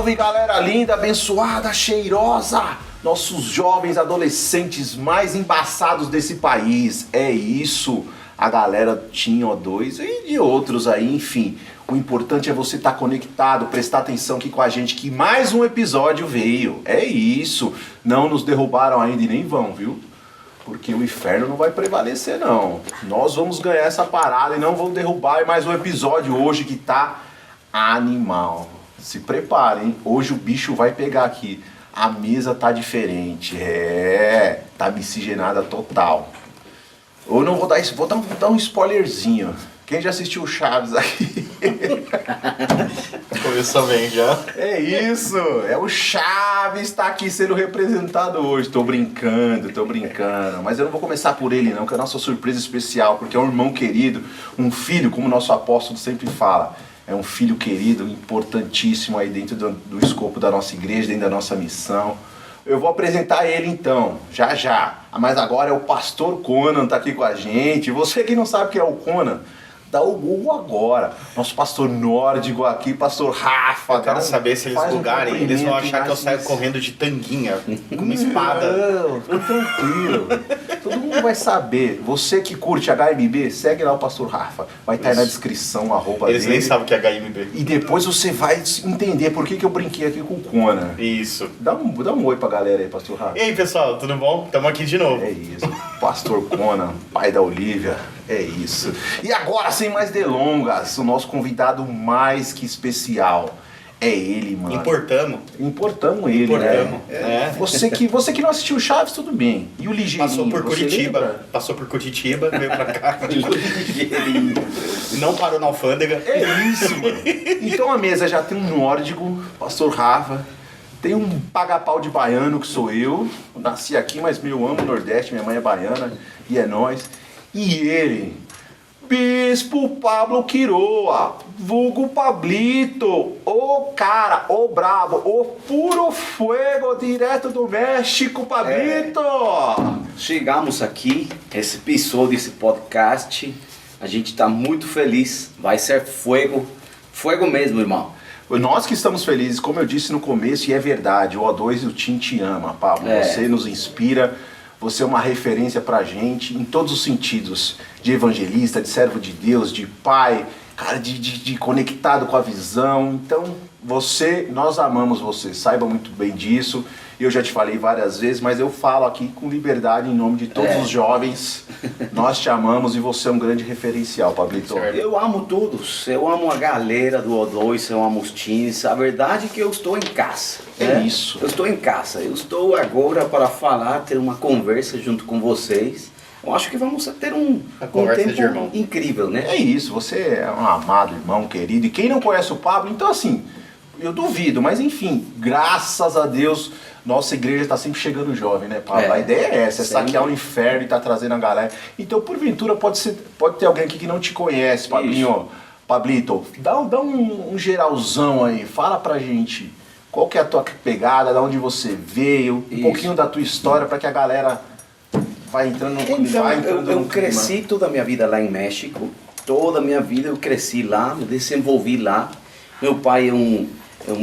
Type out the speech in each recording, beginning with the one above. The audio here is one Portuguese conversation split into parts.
Salve, galera linda, abençoada, cheirosa! Nossos jovens adolescentes mais embaçados desse país. É isso, a galera tinha O2 e de outros aí, enfim. O importante é você estar conectado, prestar atenção aqui com a gente, que mais um episódio veio. É isso, não nos derrubaram ainda e nem vão, viu? Porque o inferno não vai prevalecer, não. Nós vamos ganhar essa parada e não vão derrubar. E mais um episódio hoje que tá animal. Se preparem, hoje o bicho vai pegar aqui. A mesa tá diferente, tá miscigenada total. Eu não vou dar isso, vou dar um spoilerzinho. Quem já assistiu o Chaves aqui? Começou bem já. É isso, é o Chaves, tá aqui sendo representado hoje. Tô brincando, mas eu não vou começar por ele não, que é a nossa surpresa especial, porque é um irmão querido, um filho, como o nosso apóstolo sempre fala. É um filho querido, importantíssimo aí dentro do escopo da nossa igreja, dentro da nossa missão. Eu vou apresentar ele então, já. Mas agora é o pastor Conan, tá aqui com a gente. Você que não sabe quem é o Conan, dá o Google agora. Nosso pastor nórdico aqui, pastor Rafa. Eu quero saber se eles bugarem, eles vão achar que eu saio correndo de tanguinha, com uma espada. Não, tô tranquilo. Todo mundo vai saber. Você que curte HMB, segue lá o pastor Rafa. Vai estar aí na descrição, @ Eles dele. nem sabem o que é HMB. E depois você vai entender por que eu brinquei aqui com o Conan. Isso. Dá um oi pra galera aí, pastor Rafa. E aí, pessoal, tudo bom? Tamo aqui de novo. É isso. Pastor Conan, pai da Olivia. É isso. E agora, sem mais delongas, o nosso convidado mais que especial é ele, mano. Importamos ele, Importamos. né? Você que não assistiu Chaves, tudo bem. E o Ligeirinho? Passou por Curitiba, veio pra cá. Não parou na alfândega. É isso, mano. Então a mesa já tem um nórdico, pastor Rafa. Tem um paga-pau de baiano, que sou eu. Eu nasci aqui, mas eu amo o Nordeste, minha mãe é baiana e é nóis. E ele, Bispo Pablo Quiroa, vulgo Pablito, o cara, o brabo, o puro fuego direto do México, Pablito! Chegamos aqui, esse episódio, esse podcast, a gente está muito feliz, vai ser fuego mesmo, irmão. Nós que estamos felizes, como eu disse no começo, e é verdade, o O2 e o Tim te ama, Pablo, você nos inspira. Você é uma referência pra gente em todos os sentidos, de evangelista, de servo de Deus, de pai, cara, de conectado com a visão. Então, nós amamos você, saiba muito bem disso. Eu já te falei várias vezes, mas eu falo aqui com liberdade em nome de todos os jovens. Nós te amamos e você é um grande referencial, Pablito. Eu amo todos, eu amo a galera do O2, eu amo os teens. A verdade é que eu estou em casa. É isso. Eu estou em casa, eu estou agora para falar, ter uma conversa junto com vocês. Eu acho que vamos ter um tempo incrível, né? É isso, você é um amado irmão, querido. E quem não conhece o Pablo, então assim, eu duvido, mas enfim, graças a Deus, nossa igreja está sempre chegando jovem, né, Pablo? A ideia é essa, é saquear o inferno e tá trazendo a galera. Então, porventura, pode ter alguém aqui que não te conhece, Pablinho. Pablito, dá um geralzão aí, fala pra gente qual que é a tua pegada, de onde você veio, um pouquinho da tua história para que a galera vai entrando no clima. Então, eu cresci toda a minha vida lá em México, toda a minha vida eu cresci lá, me desenvolvi lá. Meu pai é um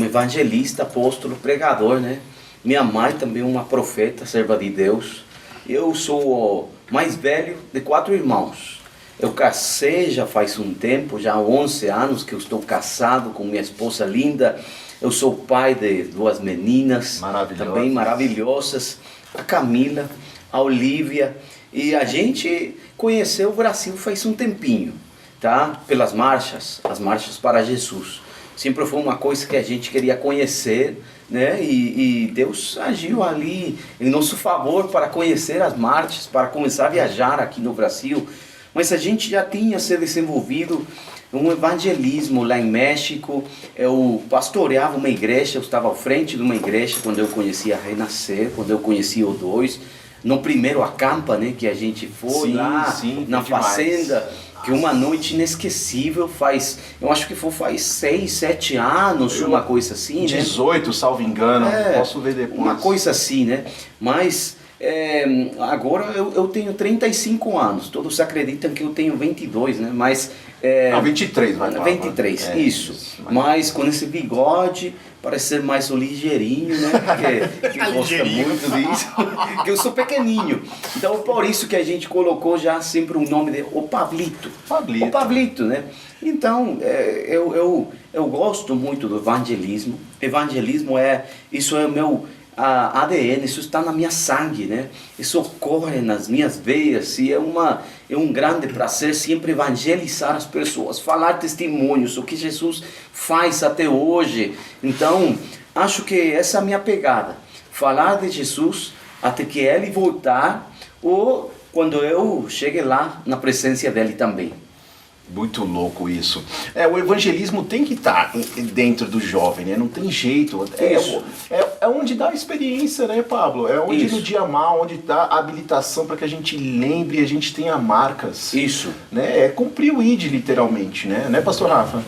evangelista, apóstolo, pregador, né? Minha mãe também é uma profeta, serva de Deus. Eu sou o mais velho de 4 irmãos. Eu casei já faz um tempo, já há 11 anos que eu estou casado com minha esposa linda. Eu sou pai de 2 meninas, também maravilhosas. A Camila, a Olivia. E a gente conheceu o Brasil faz um tempinho, tá? Pelas marchas, as marchas para Jesus. Sempre foi uma coisa que a gente queria conhecer, né? E Deus agiu ali em nosso favor para conhecer as marchas, para começar a viajar aqui no Brasil. Mas a gente já tinha se desenvolvido um evangelismo lá em México. Eu pastoreava uma igreja, eu estava à frente de uma igreja quando eu conheci a Renascer, quando eu conheci o O2. No primeiro acampa, né, que a gente foi lá na fazenda. Que uma noite inesquecível eu acho que faz 6, 7 anos, uma coisa assim, 18, né? salvo engano, posso ver depois. Uma coisa assim, né? Mas Agora eu tenho 35 anos, todos acreditam que eu tenho 22, né? Mas... 23, vai lá. 23, isso. Mas com esse bigode, parece ser mais o ligeirinho, né? Que gosta muito disso. Que eu sou pequenininho. Então, por isso que a gente colocou já sempre o nome de o Pablito. O Pablito, né? Então, eu gosto muito do evangelismo. Evangelismo isso é o meu ADN, isso está na minha sangue, né? Isso corre nas minhas veias e é um grande prazer sempre evangelizar as pessoas, falar testemunhos, o que Jesus faz até hoje. Então, acho que essa é a minha pegada, falar de Jesus até que Ele voltar ou quando eu chegue lá na presença dEle também. Muito louco isso. O evangelismo tem que estar dentro do jovem, né? Não tem jeito. É onde dá a experiência, né, Pablo? É onde no dia mal, onde dá a habilitação para que a gente lembre e a gente tenha marcas. Isso. Né? É cumprir o ID, literalmente, né? Pastor Rafa?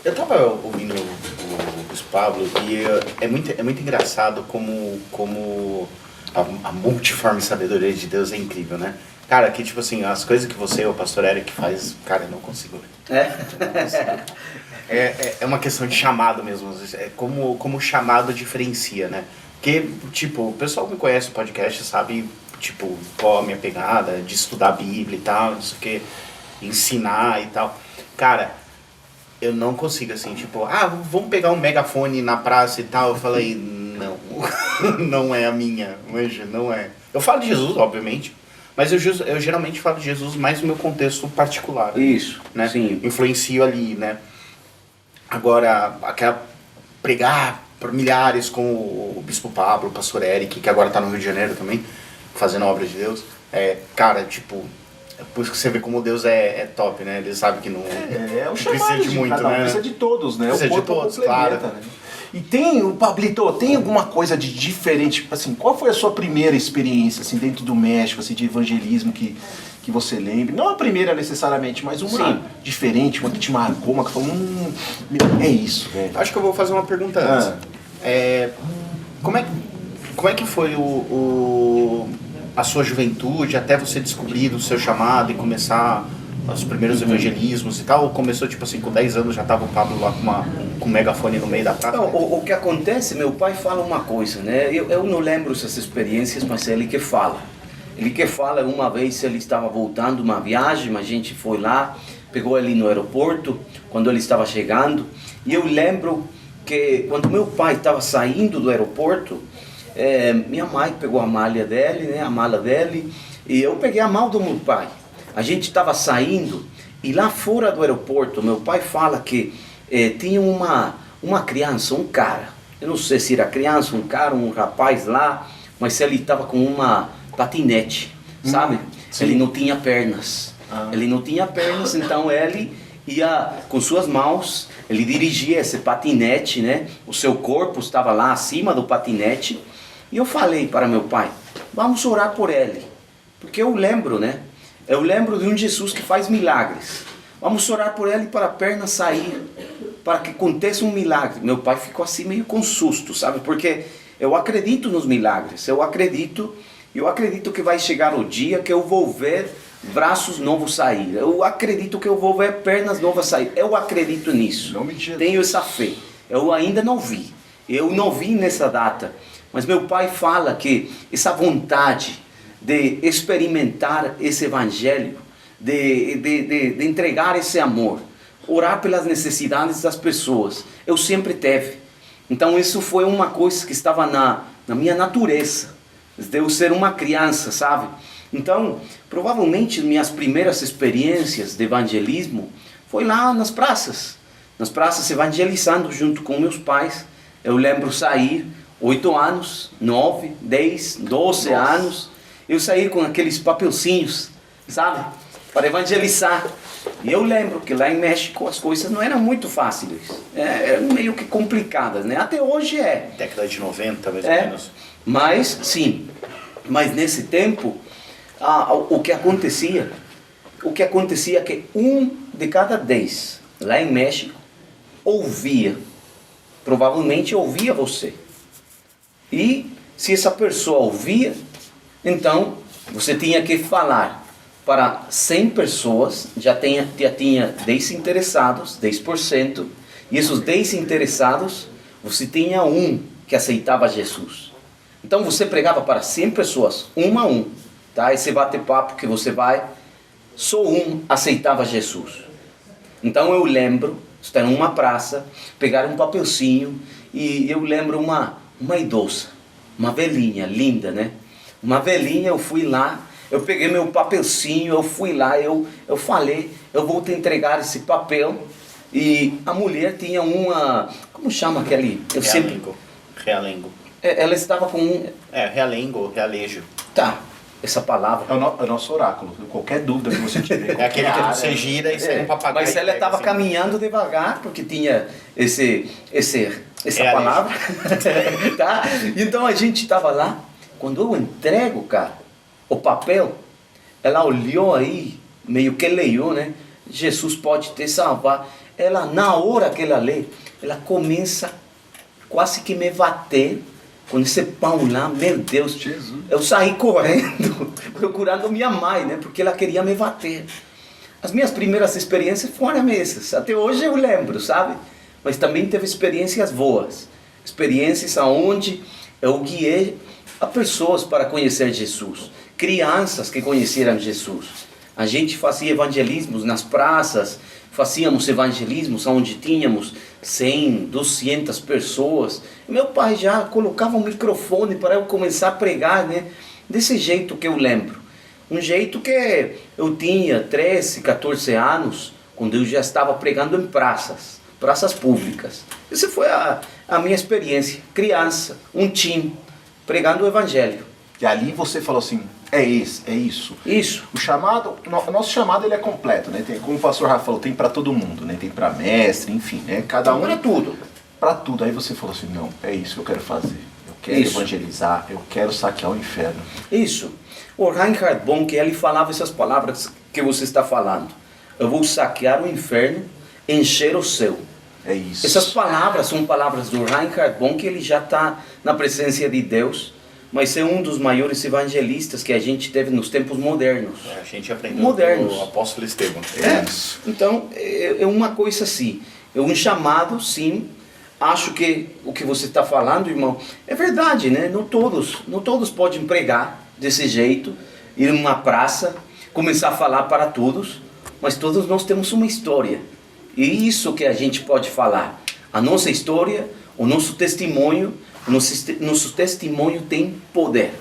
Eu tava ouvindo o Pablo e é muito engraçado como a multiforme sabedoria de Deus é incrível, né? Cara, que tipo assim, as coisas que você, o pastor Eric, faz, cara, eu não consigo. É uma questão de chamado mesmo, é como o chamado diferencia, né? Porque, tipo, o pessoal que me conhece no podcast sabe, tipo, qual a minha pegada de estudar a Bíblia e tal, não sei o que, ensinar e tal. Cara, eu não consigo assim, tipo, vamos pegar um megafone na praça e tal. Eu falei, não, não é a minha, manja, não é. Eu falo de Jesus, obviamente. Mas eu geralmente falo de Jesus mais no meu contexto particular. Isso, né? Sim. Influencio ali, né? Agora, pregar para milhares com o Bispo Pablo, o pastor Eric, que agora está no Rio de Janeiro também, fazendo a obra de Deus. Cara, tipo, é por isso que você vê como Deus é top, né? Ele sabe que não o precisa de muito, né? Precisa de todos, né? Precisa de todos, claro. Né? E tem, Pablito, tem alguma coisa de diferente, tipo assim, qual foi a sua primeira experiência, assim, dentro do México, assim, de evangelismo que você lembre? Não a primeira necessariamente, mas uma diferente, uma que te marcou, uma que falou, é isso, velho. Acho que eu vou fazer uma pergunta antes. Como é que foi a sua juventude até você descobrir o seu chamado e começar os primeiros evangelismos e tal? Ou começou, tipo assim, com 10 anos já tava o Pablo lá com um megafone no meio da praça? O que acontece, meu pai fala uma coisa, né? Eu não lembro essas experiências, mas é ele que fala. Ele que fala, uma vez ele estava voltando uma viagem, a gente foi lá, pegou ele no aeroporto, quando ele estava chegando, e eu lembro que quando meu pai estava saindo do aeroporto, minha mãe pegou a mala dele, né, e eu peguei a mão do meu pai. A gente estava saindo e lá fora do aeroporto, meu pai fala que tinha uma criança, um cara. Eu não sei se era criança, um cara, um rapaz lá, mas ele estava com uma patinete, sabe? Ele não tinha pernas. Ele não tinha pernas, então ele ia com suas mãos, ele dirigia esse patinete, né? O seu corpo estava lá acima do patinete. E eu falei para meu pai, vamos orar por ele. Porque eu lembro, né? Eu lembro de um Jesus que faz milagres. Vamos orar por ele para a perna sair, para que aconteça um milagre. Meu pai ficou assim meio com susto, sabe? Porque eu acredito nos milagres. Eu acredito que vai chegar o dia que eu vou ver braços novos sair. Eu acredito que eu vou ver pernas novas sair. Eu acredito nisso. Tenho essa fé. Eu ainda não vi. Eu não vi nessa data. Mas meu pai fala que essa vontade de experimentar esse evangelho, de entregar esse amor, orar pelas necessidades das pessoas, eu sempre teve. Então isso foi uma coisa que estava na minha natureza, de eu ser uma criança, sabe? Então, provavelmente minhas primeiras experiências de evangelismo foi lá nas praças evangelizando junto com meus pais. Eu lembro sair 8 anos, 9, 10, 12 anos, eu saí com aqueles papelzinhos, sabe, para evangelizar. E eu lembro que lá em México as coisas não eram muito fáceis, eram meio que complicadas, né? Até hoje é. Década de 90, mais ou menos. Mas, sim, mas nesse tempo, o que acontecia é que 1 de cada 10 lá em México provavelmente ouvia você. E Se essa pessoa ouvia, então você tinha que falar para 100 pessoas, já tinha 10 interessados, 10%, e esses 10 interessados, você tinha um que aceitava Jesus. Então você pregava para 100 pessoas, um a um, tá? Esse bate-papo que você vai, só um aceitava Jesus. Então eu lembro, estar em uma praça, pegar um papelzinho, e eu lembro uma idosa, uma velhinha linda, né? Uma velhinha, eu fui lá, eu peguei meu papelzinho, eu fui lá, eu falei, eu vou te entregar esse papel. E a mulher tinha uma, como chama aquele? Realengo. Ela estava com um... realengo, realejo. Tá, essa palavra. É o nosso oráculo. Qualquer dúvida que você tiver. É aquele que você gira e sai um papagaio. Mas ela estava assim, caminhando devagar, porque tinha essa palavra. Tá? Então a gente estava lá. Quando eu entrego, cara, o papel, ela olhou aí, meio que leu, né? Jesus pode te salvar. Ela, na hora que ela lê, ela começa quase que me bater com esse pão lá. Meu Deus, Jesus. Eu saí correndo, procurando minha mãe, né? Porque ela queria me bater. As minhas primeiras experiências foram essas. Até hoje eu lembro, sabe? Mas também teve experiências boas. Experiências onde eu guiei a pessoas para conhecer Jesus. Crianças que conheceram Jesus. A gente fazia evangelismos nas praças, fazíamos evangelismos onde tínhamos 100, 200 pessoas. Meu pai já colocava um microfone para eu começar a pregar, né? Desse jeito que eu lembro. Um jeito que eu tinha 13, 14 anos, quando eu já estava pregando em praças públicas. Essa foi a minha experiência, criança, um time, pregando o evangelho. E ali você falou assim, é isso. Isso. O nosso chamado ele é completo, né? Tem, como o pastor Rafa falou, tem para todo mundo, né? Tem para mestre, enfim, né? Cada um... Para tudo. Para tudo. Aí você falou assim, não, é isso que eu quero fazer. Eu quero evangelizar, eu quero saquear o inferno. Isso. O Reinhard Bonke, ele falava essas palavras que você está falando. Eu vou saquear o inferno, encher o céu. É isso. Essas palavras são palavras do Reinhard Bonke, ele já está na presença de Deus, mas é um dos maiores evangelistas que a gente teve nos tempos modernos. A gente aprendeu Modernos. com o apóstolo Estevão. Isso. Então, é uma coisa assim, é um chamado, sim. Acho que o que você está falando, irmão, é verdade, né? Não todos podem pregar desse jeito, ir numa praça, começar a falar para todos, mas todos nós temos uma história. E isso que a gente pode falar. A nossa história, o nosso testemunho testemunho tem poder.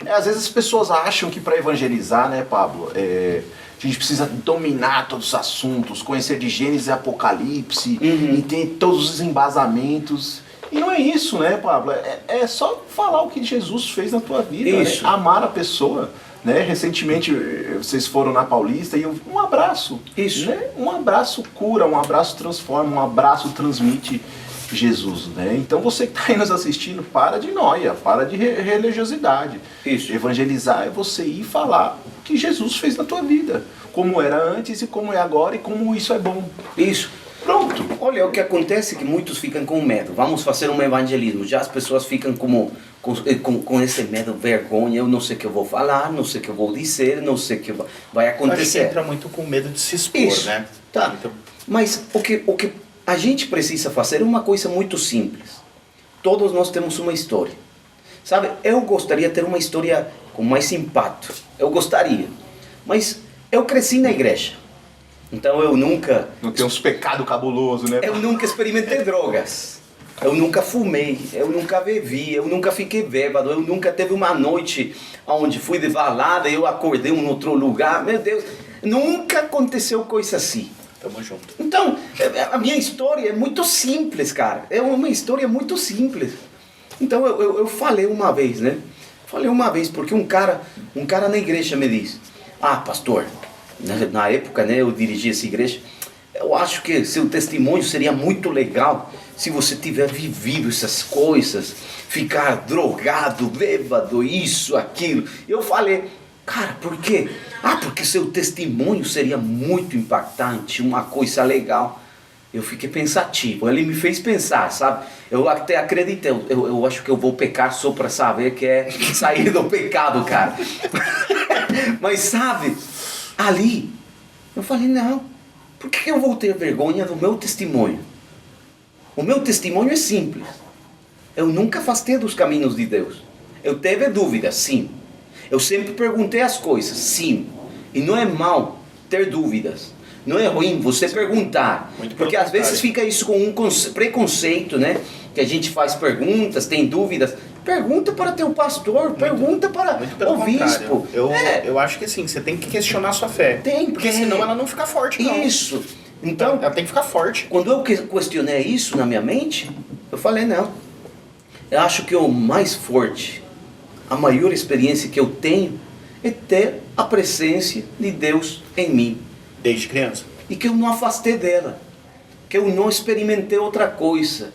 Às vezes as pessoas acham que para evangelizar, né, Pablo, a gente precisa dominar todos os assuntos, conhecer de Gênesis e Apocalipse, e ter todos os embasamentos. E não é isso, né, Pablo? É só falar o que Jesus fez na tua vida, né? Amar a pessoa. Né? Recentemente vocês foram na Paulista e um abraço. Isso. Né? Um abraço cura, um abraço transforma, um abraço transmite Jesus. Né? Então você que está aí nos assistindo, para de noia, para de religiosidade. Isso. Evangelizar é você ir falar o que Jesus fez na tua vida. Como era antes e como é agora e como isso é bom. Isso. Pronto. Olha, o que acontece é que muitos ficam com medo. Vamos fazer um evangelismo. Já as pessoas ficam com esse medo, vergonha. Eu não sei o que eu vou falar, não sei o que eu vou dizer, não sei o que vai acontecer. Acho que entra muito com medo de se expor, Isso. né? Tá. Então... Mas o que a gente precisa fazer é uma coisa muito simples. Todos nós temos uma história. Sabe, eu gostaria de ter uma história com mais impacto. Eu gostaria. Mas eu cresci na igreja. Então eu nunca... Não tem uns pecados cabulosos, né? Eu nunca experimentei drogas. Eu nunca fumei, eu nunca bebi, eu nunca fiquei bêbado, eu nunca teve uma noite onde fui de balada e eu acordei em outro lugar. Meu Deus, nunca aconteceu coisa assim. Tamo junto. Então, a minha história é muito simples, cara. É uma história muito simples. Então eu falei uma vez, né? Falei uma vez porque um cara na igreja me disse: ah, pastor, na época, né, eu dirigi essa igreja, eu acho que seu testemunho seria muito legal se você tiver vivido essas coisas, ficar drogado, bêbado, isso, aquilo. Eu falei, cara, por quê? Ah, porque seu testemunho seria muito impactante, uma coisa legal. eu fiquei pensativo. Ele me fez pensar, sabe? Eu até acreditei. Eu acho que eu vou pecar só para saber que é sair do pecado, cara. Mas sabe, ali, eu falei, não. Por que eu vou ter vergonha do meu testemunho? O meu testemunho é simples. Eu nunca afastei dos caminhos de Deus. Eu teve dúvidas, sim. Eu sempre perguntei as coisas, sim. E não é mal ter dúvidas. Não é ruim você perguntar. Porque às vezes fica isso com um preconceito, né? Que a gente faz perguntas, tem dúvidas. Pergunta para teu pastor, pergunta para o bispo. Eu acho que assim, você tem que questionar a sua fé. Porque senão ela não fica forte, não. Isso. Então, ela tem que ficar forte. Quando eu questionei isso na minha mente, eu falei, não. Eu acho que o mais forte, a maior experiência que eu tenho é ter a presença de Deus em mim. Desde criança. E que eu não afastei dela. Que eu não experimentei outra coisa.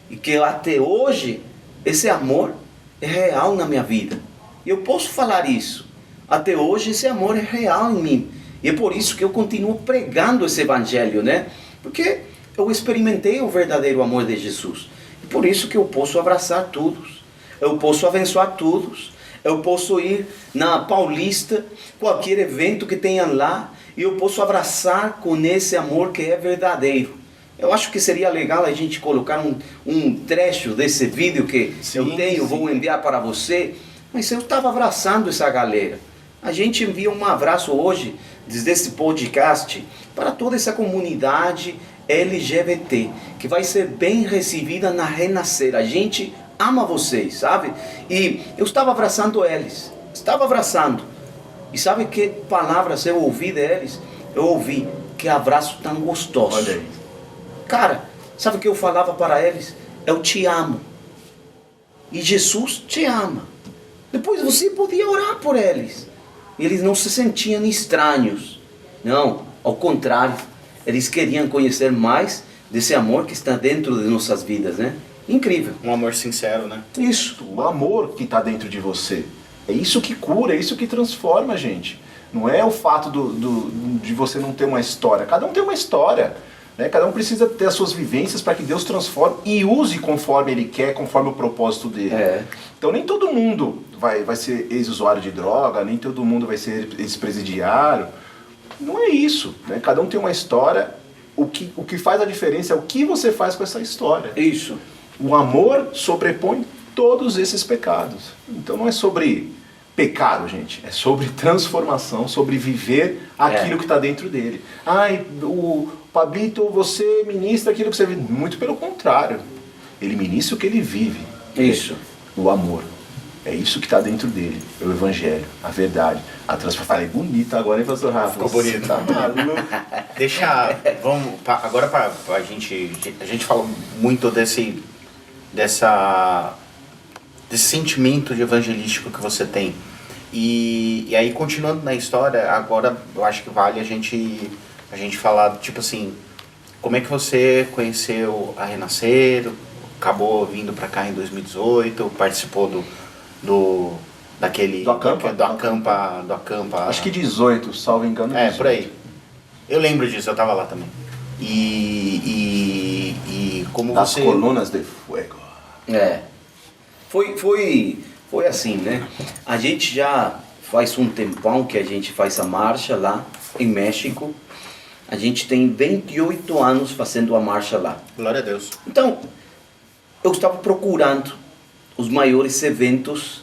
E que até hoje, esse amor é real na minha vida. E eu posso falar isso. Até hoje esse amor é real em mim. E é por isso que eu continuo pregando esse evangelho, né? Porque eu experimentei o verdadeiro amor de Jesus. E por isso que eu posso abraçar todos. Eu posso abençoar todos. Eu posso ir na Paulista, qualquer evento que tenha lá, e eu posso abraçar com esse amor que é verdadeiro. Eu acho que seria legal a gente colocar um trecho desse vídeo que eu tenho, vou enviar para você. Mas eu estava abraçando essa galera. A gente envia um abraço hoje, desde esse podcast, para toda essa comunidade LGBT, que vai ser bem recebida na Renascer. A gente ama vocês, sabe? E eu estava abraçando eles. Estava abraçando. E sabe que palavras eu ouvi deles? Eu ouvi, que abraço tão gostoso. Olha aí. Cara, sabe o que eu falava para eles? Eu te amo. E Jesus te ama. Depois você podia orar por eles. E eles não se sentiam estranhos. Não, ao contrário. Eles queriam conhecer mais desse amor que está dentro de nossas vidas, né? Incrível. Um amor sincero, né? Isso, o amor que está dentro de você. É isso que cura, é isso que transforma a gente. Não é o fato de você não ter uma história. Cada um tem uma história. Né? Cada um precisa ter as suas vivências para que Deus transforme e use conforme Ele quer, conforme o propósito dele. Então nem todo mundo vai ser ex-usuário de droga, nem todo mundo vai ser ex-presidiário. Não é isso. Né? Cada um tem uma história. O que faz a diferença é o que você faz com essa história. Isso. O amor sobrepõe todos esses pecados. Então não é sobre pecado, gente. É sobre transformação, sobre viver aquilo que está dentro dele. Ai, o Pablito, você ministra aquilo que você vive. Muito pelo contrário. Ele ministra o que ele vive. Isso. O amor. É isso que está dentro dele. É o evangelho, a verdade. A transformação. Falei bonito agora, hein, pastor Rafa? Ficou bonito. Tá maluco. Vamos, agora a gente fala muito desse sentimento de evangelístico que você tem. E aí, continuando na história, agora eu acho que vale a gente falar, tipo assim, como é que você conheceu a Renascer, acabou vindo pra cá em 2018, participou do Acampa. Acho que 18, salvo engano. 18. Por aí. Eu lembro disso, eu tava lá também. E como das você... colunas de fogo. Foi assim, né? A gente já faz um tempão que a gente faz a marcha lá em México. A gente tem 28 anos fazendo a marcha lá. Glória a Deus. Então, eu estava procurando os maiores eventos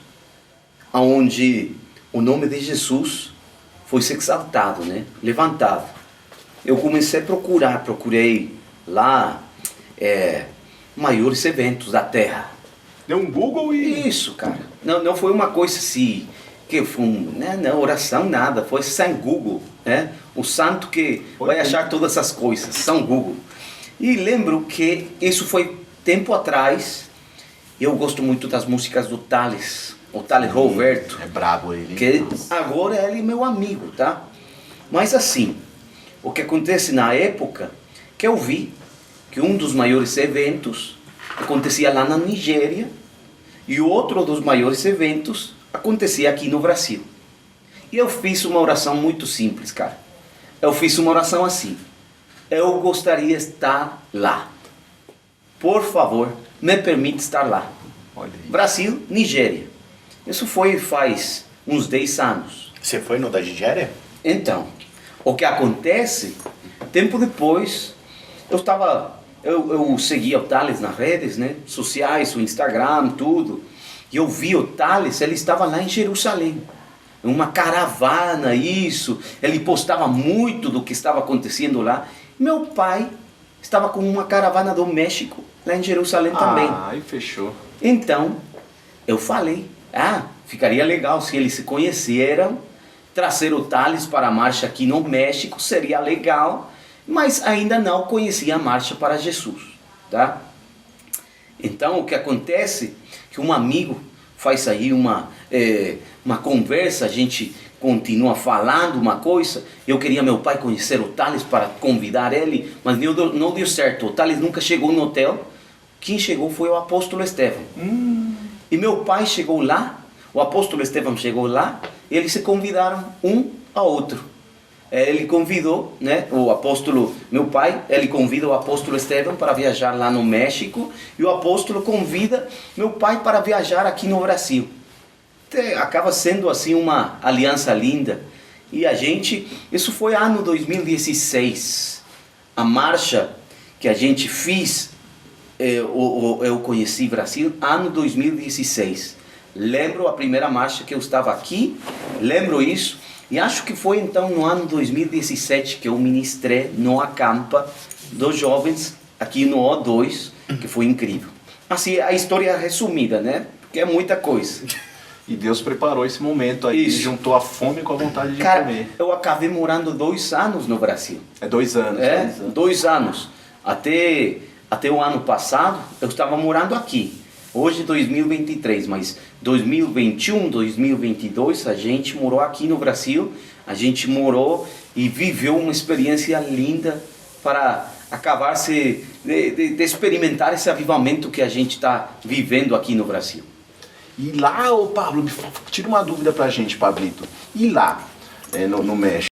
onde o nome de Jesus foi exaltado, né? Levantado. Eu comecei a procurei lá maiores eventos da terra. Deu um Google e... Isso, cara. Não foi uma coisa assim, que foi não, oração, nada. Foi sem Google, né? O santo que vai achar todas essas coisas, São Google. E lembro que isso foi tempo atrás. Eu gosto muito das músicas do Thales, o Thales Roberto. É brabo ele. Que agora ele é meu amigo, tá? Mas assim, o que acontece na época, que eu vi que um dos maiores eventos acontecia lá na Nigéria e o outro dos maiores eventos acontecia aqui no Brasil. E eu fiz uma oração muito simples, cara. Eu fiz uma oração assim: eu gostaria de estar lá. Por favor, me permite estar lá. Olha aí. Brasil, Nigéria. Isso foi faz uns 10 anos. Você foi no da Nigéria? Então, o que acontece, tempo depois, eu seguia o Thales nas redes, né, sociais, o Instagram, tudo, e eu vi o Thales, ele estava lá em Jerusalém, uma caravana, isso, ele postava muito do que estava acontecendo lá. Meu pai estava com uma caravana do México, lá em Jerusalém também. Aí fechou. Então, eu falei, ficaria legal se eles se conheceram, trazer o Thales para a marcha aqui no México, seria legal, mas ainda não conhecia a marcha para Jesus, tá? Então, o que acontece é que um amigo faz aí uma conversa, a gente continua falando uma coisa, eu queria meu pai conhecer o Thales para convidar ele, mas não deu certo, o Thales nunca chegou no hotel, quem chegou foi o apóstolo Estevão. E meu pai chegou lá, o apóstolo Estevão chegou lá, e eles se convidaram um ao outro. Ele convidou, né, o apóstolo, meu pai, ele convida o apóstolo Estevão para viajar lá no México, e o apóstolo convida meu pai para viajar aqui no Brasil. Acaba sendo assim uma aliança linda. E isso foi ano 2016, a marcha que a gente fez, eu conheci Brasil, ano 2016. Lembro a primeira marcha que eu estava aqui, lembro isso, e acho que foi então no ano 2017 que eu ministrei no Acampa dos jovens aqui no O2, que foi incrível. Assim, a história resumida, né? Porque é muita coisa. E Deus preparou esse momento aí, Isso. juntou a fome com a vontade de Cara, comer. eu acabei morando 2 anos no Brasil. É 2 anos. 2 anos. Até o ano passado, eu estava morando aqui. Hoje 2023, mas 2021, 2022, a gente morou aqui no Brasil. A gente morou e viveu uma experiência linda para acabar de experimentar esse avivamento que a gente está vivendo aqui no Brasil. E lá, ô Pablo, tira uma dúvida pra gente, Pablito. E lá, no México,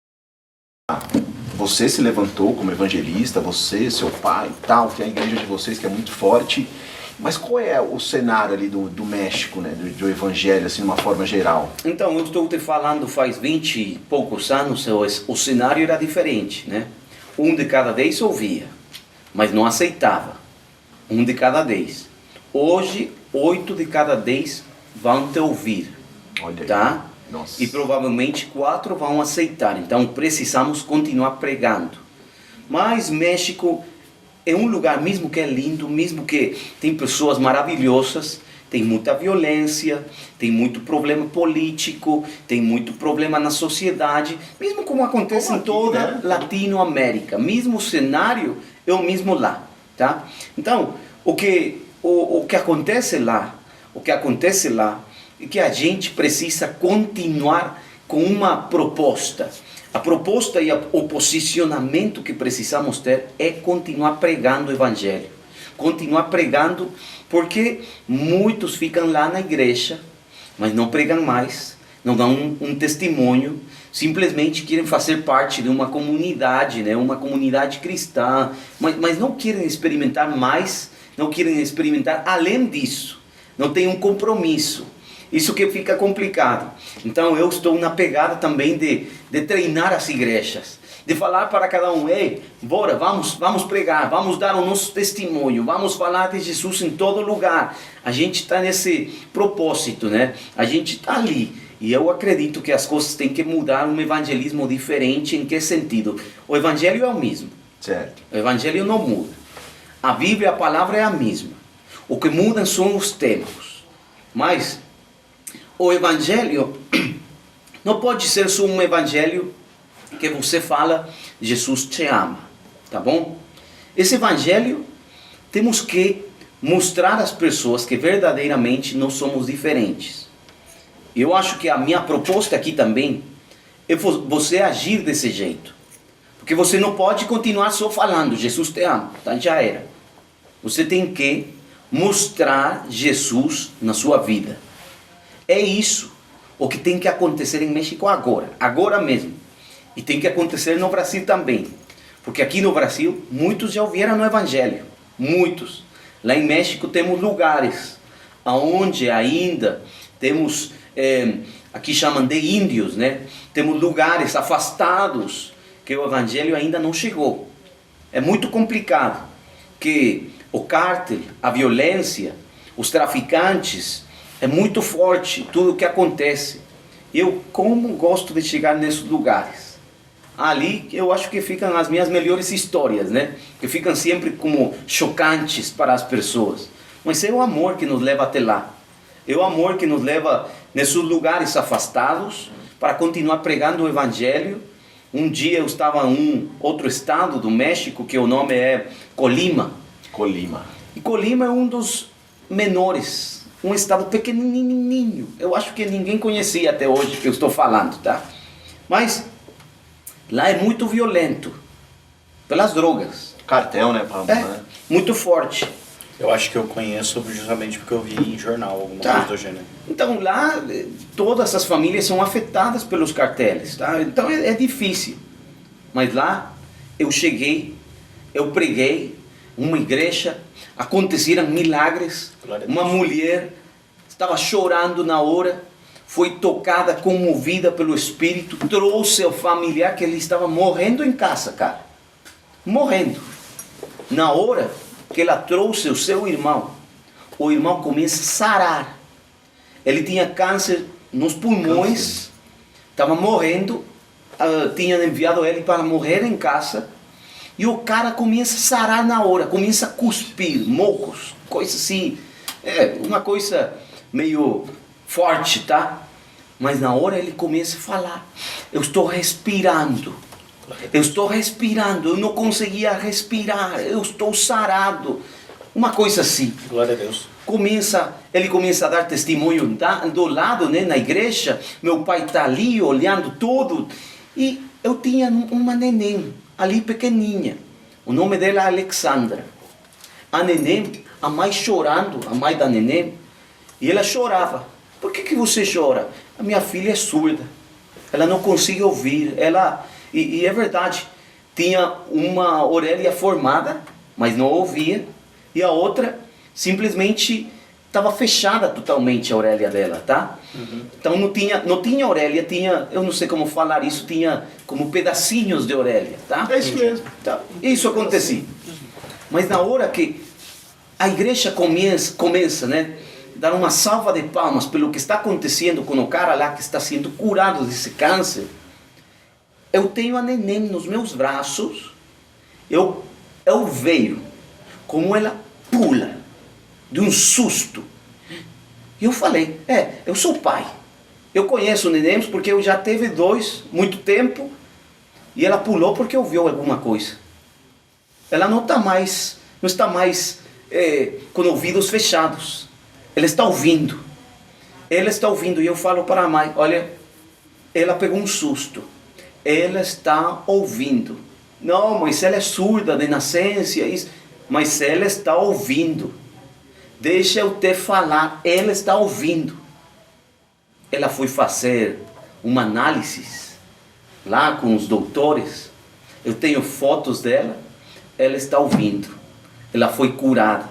você se levantou como evangelista, você, seu pai e tal, tem a igreja de vocês que é muito forte. Mas qual é o cenário ali do México, né, do evangelho, assim, de uma forma geral? Então, eu estou te falando, faz 20 e poucos anos, o cenário era diferente, né? 1 de cada 10 ouvia, mas não aceitava. 1 de cada 10. Hoje, 8 de cada 10 vão te ouvir. Olha aí. Tá? Nossa. E provavelmente 4 vão aceitar. Então, precisamos continuar pregando. Mas México é um lugar, mesmo que é lindo, mesmo que tem pessoas maravilhosas, tem muita violência, tem muito problema político, tem muito problema na sociedade, mesmo como acontece Como em aqui, toda né? Latinoamérica, mesmo cenário é o mesmo lá, tá? Então, o que acontece lá é que a gente precisa continuar com uma proposta. A proposta e o posicionamento que precisamos ter é continuar pregando o Evangelho. Continuar pregando, porque muitos ficam lá na igreja, mas não pregam mais, não dão um testemunho, simplesmente querem fazer parte de uma comunidade, né? Uma comunidade cristã, mas não querem experimentar mais, não querem experimentar além disso, não tem um compromisso. Isso que fica complicado. Então eu estou na pegada também de treinar as igrejas, de falar para cada um: ei, bora, vamos pregar, vamos dar o nosso testemunho, vamos falar de Jesus em todo lugar. A gente está nesse propósito, né? A gente está ali. E eu acredito que as coisas têm que mudar, um evangelismo diferente. Em que sentido? O evangelho é o mesmo. Certo. O evangelho não muda. A Bíblia, a palavra é a mesma. O que muda são os tempos. Mas o evangelho não pode ser só um evangelho que você fala: Jesus te ama, tá bom? Esse evangelho temos que mostrar às pessoas que verdadeiramente nós somos diferentes. Eu acho que a minha proposta aqui também é você agir desse jeito, porque você não pode continuar só falando Jesus te ama, tá? Já era. Você tem que mostrar Jesus na sua vida. É isso o que tem que acontecer em México agora mesmo. E tem que acontecer no Brasil também. Porque aqui no Brasil, muitos já ouviram no Evangelho. Muitos. Lá em México temos lugares onde ainda temos, aqui chamam de índios, né? Temos lugares afastados que o Evangelho ainda não chegou. É muito complicado que o cártel, a violência, os traficantes, é muito forte tudo o que acontece. Eu como gosto de chegar nesses lugares. Ali eu acho que ficam as minhas melhores histórias, né? Que ficam sempre como chocantes para as pessoas. Mas é o amor que nos leva até lá. É o amor que nos leva nesses lugares afastados para continuar pregando o Evangelho. Um dia eu estava em outro estado do México, que o nome é Colima. Colima. E Colima é um dos menores, um estado pequenininho. Eu acho que ninguém conhecia até hoje que eu estou falando, tá? Mas lá é muito violento, pelas drogas. Cartel, né, Pablo? É, muito forte. Eu acho que eu conheço justamente porque eu vi em jornal, alguma coisa do gênero. Então lá, todas essas famílias são afetadas pelos cartéis, tá? Então é difícil. Mas lá, eu cheguei, eu preguei, uma igreja, aconteceram milagres. Uma mulher estava chorando na hora, foi tocada, comovida pelo Espírito, trouxe o familiar que ele estava morrendo em casa, cara. Morrendo. Na hora que ela trouxe o seu irmão, o irmão começa a sarar. Ele tinha câncer nos pulmões, estava morrendo, tinham enviado ele para morrer em casa, e o cara começa a sarar na hora, começa a cuspir, mocos, coisa assim, uma coisa meio forte, tá? Mas na hora ele começa a falar, eu estou respirando, eu não conseguia respirar, eu estou sarado, uma coisa assim. Glória a Deus. Ele começa a dar testemunho do lado, né, na igreja, meu pai está ali olhando tudo, e eu tinha uma neném ali pequeninha, o nome dela é Alexandra. A neném, a mãe chorando, a mãe da neném, e ela chorava. Por que você chora? A minha filha é surda, ela não consegue ouvir, e é verdade, tinha uma orelha formada, mas não ouvia, e a outra simplesmente estava fechada totalmente a orelha dela, tá? Uhum. Então não tinha orelha, tinha, eu não sei como falar isso, tinha como pedacinhos de orelha, tá? É isso mesmo. Então, isso acontecia. Mas na hora que a igreja começa, né, dar uma salva de palmas pelo que está acontecendo com o cara lá que está sendo curado desse câncer, eu tenho a neném nos meus braços, eu vejo como ela pula de um susto. E eu falei, eu sou pai, eu conheço o neném porque eu já teve 2, muito tempo, e ela pulou porque ouviu alguma coisa. Ela não está mais com ouvidos fechados, ela está ouvindo, e eu falo para a mãe, olha, ela pegou um susto, ela está ouvindo. Não, mas ela é surda de nascença, mas ela está ouvindo. Deixa eu te falar, ela está ouvindo. Ela foi fazer uma análise lá com os doutores. Eu tenho fotos dela, ela está ouvindo. Ela foi curada.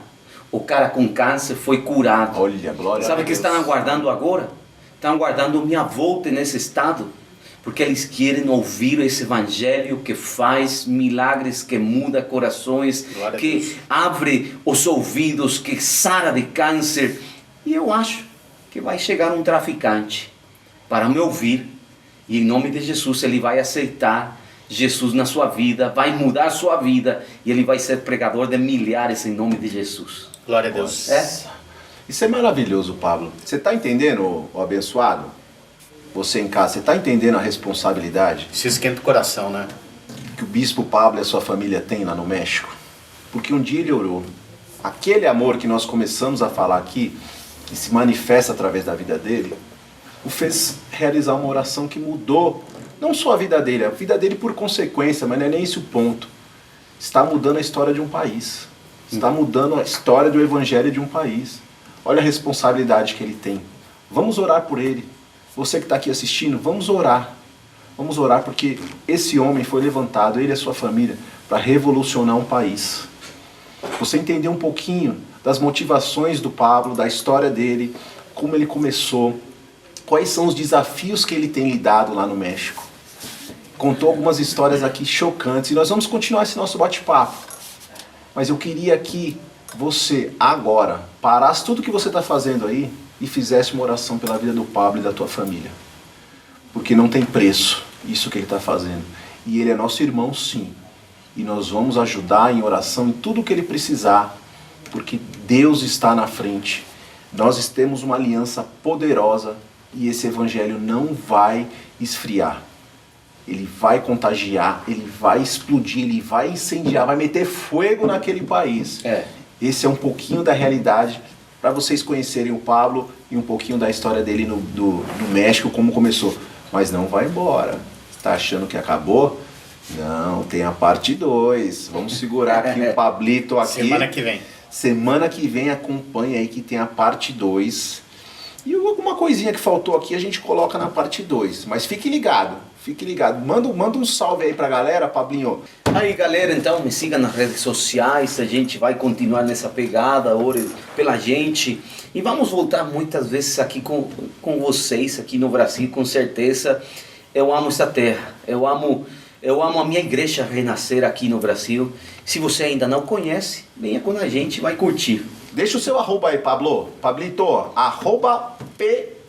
O cara com câncer foi curado. Olha, glória a Deus. Sabe o que estão aguardando agora? Estão aguardando minha volta nesse estado. Porque eles querem ouvir esse evangelho que faz milagres, que muda corações, que abre os ouvidos, que sara de câncer. E eu acho que vai chegar um traficante para me ouvir. E em nome de Jesus ele vai aceitar Jesus na sua vida, vai mudar a sua vida. E ele vai ser pregador de milhares em nome de Jesus. Glória a Deus. Isso é maravilhoso, Pablo. Você está entendendo, o abençoado? Você em casa, você está entendendo a responsabilidade? Isso esquenta o coração, né? Que o bispo Pablo e a sua família têm lá no México. Porque um dia ele orou. Aquele amor que nós começamos a falar aqui, que se manifesta através da vida dele, o fez realizar uma oração que mudou, não só a vida dele por consequência, mas não é nem esse o ponto. Está mudando a história de um país. Está mudando a história do evangelho de um país. Olha a responsabilidade que ele tem. Vamos orar por ele. Você que está aqui assistindo, vamos orar. Vamos orar porque esse homem foi levantado, ele e a sua família, para revolucionar um país. Você entender um pouquinho das motivações do Pablo, da história dele, como ele começou, quais são os desafios que ele tem lidado lá no México. Contou algumas histórias aqui chocantes e nós vamos continuar esse nosso bate-papo. Mas eu queria que você agora parasse tudo que você está fazendo aí e fizesse uma oração pela vida do Pablo e da tua família. Porque não tem preço isso que ele está fazendo. E ele é nosso irmão, sim. E nós vamos ajudar em oração em tudo que ele precisar, porque Deus está na frente. Nós temos uma aliança poderosa e esse evangelho não vai esfriar. Ele vai contagiar, ele vai explodir, ele vai incendiar, vai meter fogo naquele país. Esse é um pouquinho da realidade para vocês conhecerem o Pablo e um pouquinho da história dele no México, como começou. Mas não vai embora. Está achando que acabou? Não, tem a parte 2. Vamos segurar aqui o Pablito aqui. Semana que vem. Semana que vem acompanha aí que tem a parte 2. E alguma coisinha que faltou aqui a gente coloca na parte 2. Mas fique ligado, fique ligado. Manda um salve aí pra galera, Pablinho. Aí galera, então me siga nas redes sociais, a gente vai continuar nessa pegada, ore pela gente. E vamos voltar muitas vezes aqui com vocês, aqui no Brasil, com certeza. Eu amo essa terra, eu amo a minha igreja Renascer aqui no Brasil. Se você ainda não conhece, venha com a gente, vai curtir. Deixa o seu arroba aí, Pablo. Pablito, arroba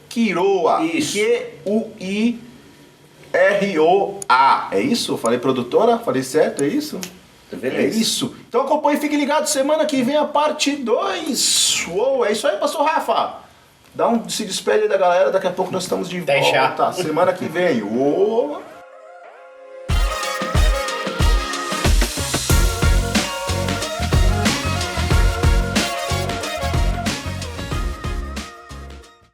Pquiroa. Isso. Q-U-I-R-O-A. É isso? Falei produtora? Falei certo? É isso? Beleza. É isso. Então acompanhe e fique ligado. Semana que vem a parte 2. Uou, é isso aí, pastor Rafa. Se despede aí da galera. Daqui a pouco nós estamos de volta. Semana que vem. Uou.